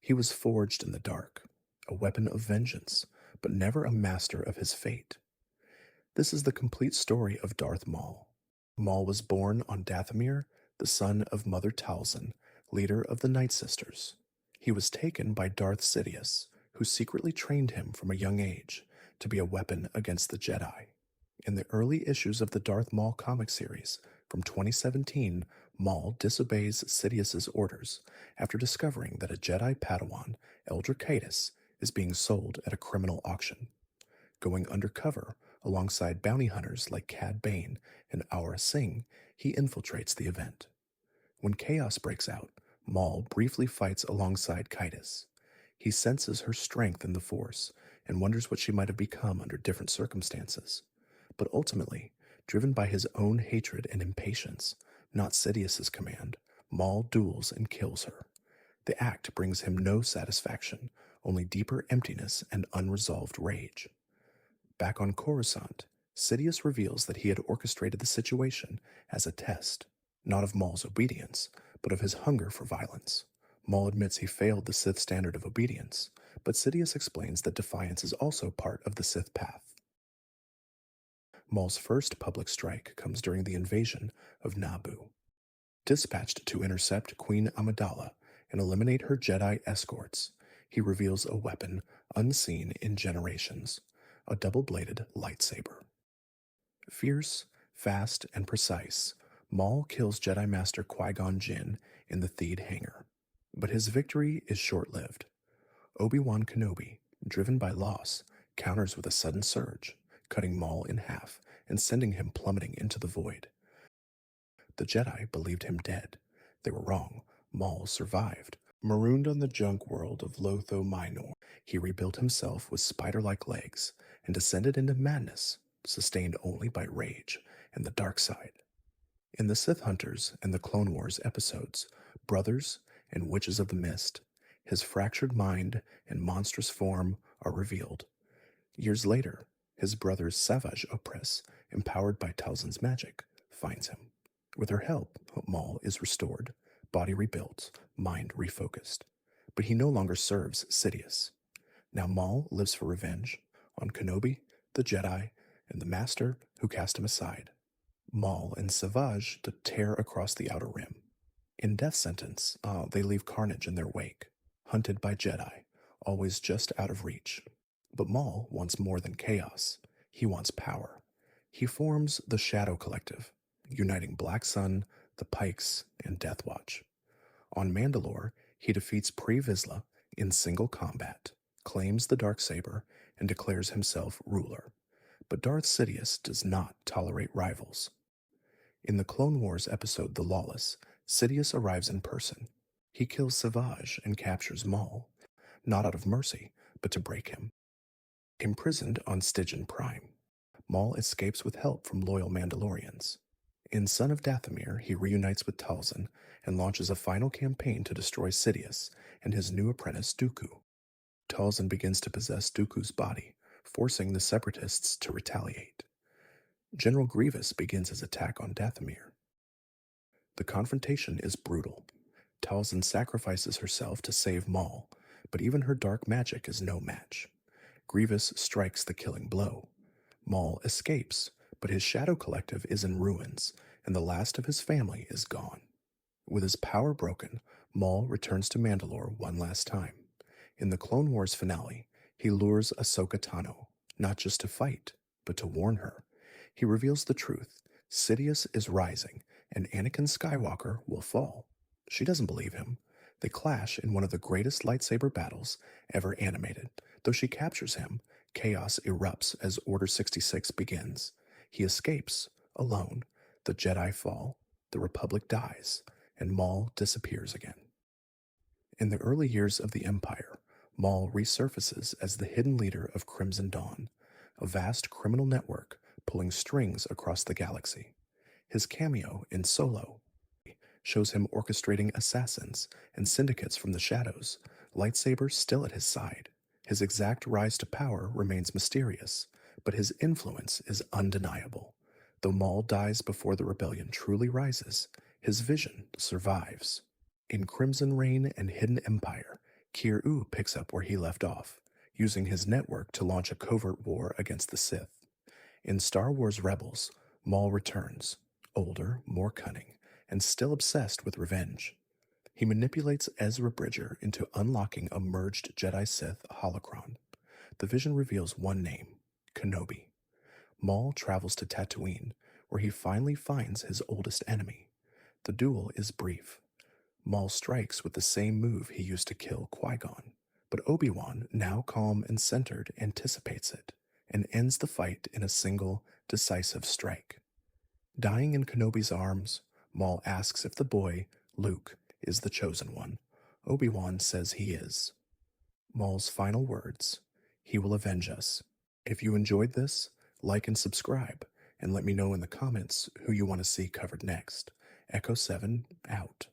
He was forged in the dark, a weapon of vengeance, but never a master of his fate. This is the complete story of Darth Maul. Maul was born on Dathomir, the son of Mother Talzin, leader of the Night Sisters. He was taken by Darth Sidious, who secretly trained him from a young age to be a weapon against the Jedi. In the early issues of the Darth Maul comic series from 2017, Maul disobeys Sidious's orders after discovering that a Jedi Padawan, Eldra Cadus, is being sold at a criminal auction. Going undercover alongside bounty hunters like Cad Bane and Aura Singh, he infiltrates the event. When chaos breaks out, Maul briefly fights alongside Cadus. He senses her strength in the Force and wonders what she might have become under different circumstances. But ultimately, driven by his own hatred and impatience, not Sidious's command, Maul duels and kills her. The act brings him no satisfaction, only deeper emptiness and unresolved rage. Back on Coruscant, Sidious reveals that he had orchestrated the situation as a test, not of Maul's obedience, but of his hunger for violence. Maul admits he failed the Sith standard of obedience, but Sidious explains that defiance is also part of the Sith path. Maul's first public strike comes during the invasion of Naboo. Dispatched to intercept Queen Amidala and eliminate her Jedi escorts, he reveals a weapon unseen in generations, a double-bladed lightsaber. Fierce, fast, and precise, Maul kills Jedi Master Qui-Gon Jinn in the Theed Hangar. But his victory is short-lived. Obi-Wan Kenobi, driven by loss, counters with a sudden surge, cutting Maul in half and sending him plummeting into the void. The Jedi believed him dead. They were wrong. Maul survived. Marooned on the junk world of Lotho Minor, he rebuilt himself with spider-like legs and descended into madness, sustained only by rage and the dark side. In the Sith Hunters and the Clone Wars episodes, Brothers and Witches of the Mist, his fractured mind and monstrous form are revealed. Years later, his brother Savage Opress, empowered by Talzin's magic, finds him. With her help, Maul is restored, body rebuilt, mind refocused. But he no longer serves Sidious. Now Maul lives for revenge on Kenobi, the Jedi, and the Master who cast him aside. Maul and Savage to tear across the Outer Rim. In Death Sentence, they leave carnage in their wake, hunted by Jedi, always just out of reach. But Maul wants more than chaos. He wants power. He forms the Shadow Collective, uniting Black Sun, the Pikes, and Death Watch. On Mandalore, he defeats Pre Vizsla in single combat, claims the Darksaber, and declares himself ruler. But Darth Sidious does not tolerate rivals. In the Clone Wars episode The Lawless, Sidious arrives in person. He kills Savage and captures Maul, not out of mercy, but to break him. Imprisoned on Stygian Prime, Maul escapes with help from loyal Mandalorians. In Son of Dathomir, he reunites with Talzin and launches a final campaign to destroy Sidious and his new apprentice Dooku. Talzin begins to possess Dooku's body, forcing the Separatists to retaliate. General Grievous begins his attack on Dathomir. The confrontation is brutal. Talzin sacrifices herself to save Maul, but even her dark magic is no match. Grievous strikes the killing blow. Maul escapes, but his Shadow Collective is in ruins, and the last of his family is gone. With his power broken, Maul returns to Mandalore one last time. In the Clone Wars finale, he lures Ahsoka Tano, not just to fight, but to warn her. He reveals the truth. Sidious is rising, and Anakin Skywalker will fall. She doesn't believe him. They clash in one of the greatest lightsaber battles ever animated. Though she captures him, chaos erupts as Order 66 begins. He escapes, alone. The Jedi fall, the Republic dies, and Maul disappears again. In the early years of the Empire, Maul resurfaces as the hidden leader of Crimson Dawn, a vast criminal network pulling strings across the galaxy. His cameo in Solo shows him orchestrating assassins and syndicates from the shadows, lightsabers still at his side. His exact rise to power remains mysterious, but his influence is undeniable. Though Maul dies before the rebellion truly rises, his vision survives. In Crimson Reign and Hidden Empire, Kir-U picks up where he left off, using his network to launch a covert war against the Sith. In Star Wars Rebels, Maul returns, older, more cunning, and still obsessed with revenge. He manipulates Ezra Bridger into unlocking a merged Jedi Sith holocron. The vision reveals one name, Kenobi. Maul travels to Tatooine, where he finally finds his oldest enemy. The duel is brief. Maul strikes with the same move he used to kill Qui-Gon, but Obi-Wan, now calm and centered, anticipates it and ends the fight in a single, decisive strike. Dying in Kenobi's arms, Maul asks if the boy, Luke, is the chosen one. Obi-Wan says he is. Maul's final words, "He will avenge us." If you enjoyed this, like and subscribe, and let me know in the comments who you want to see covered next. Echo 7 out.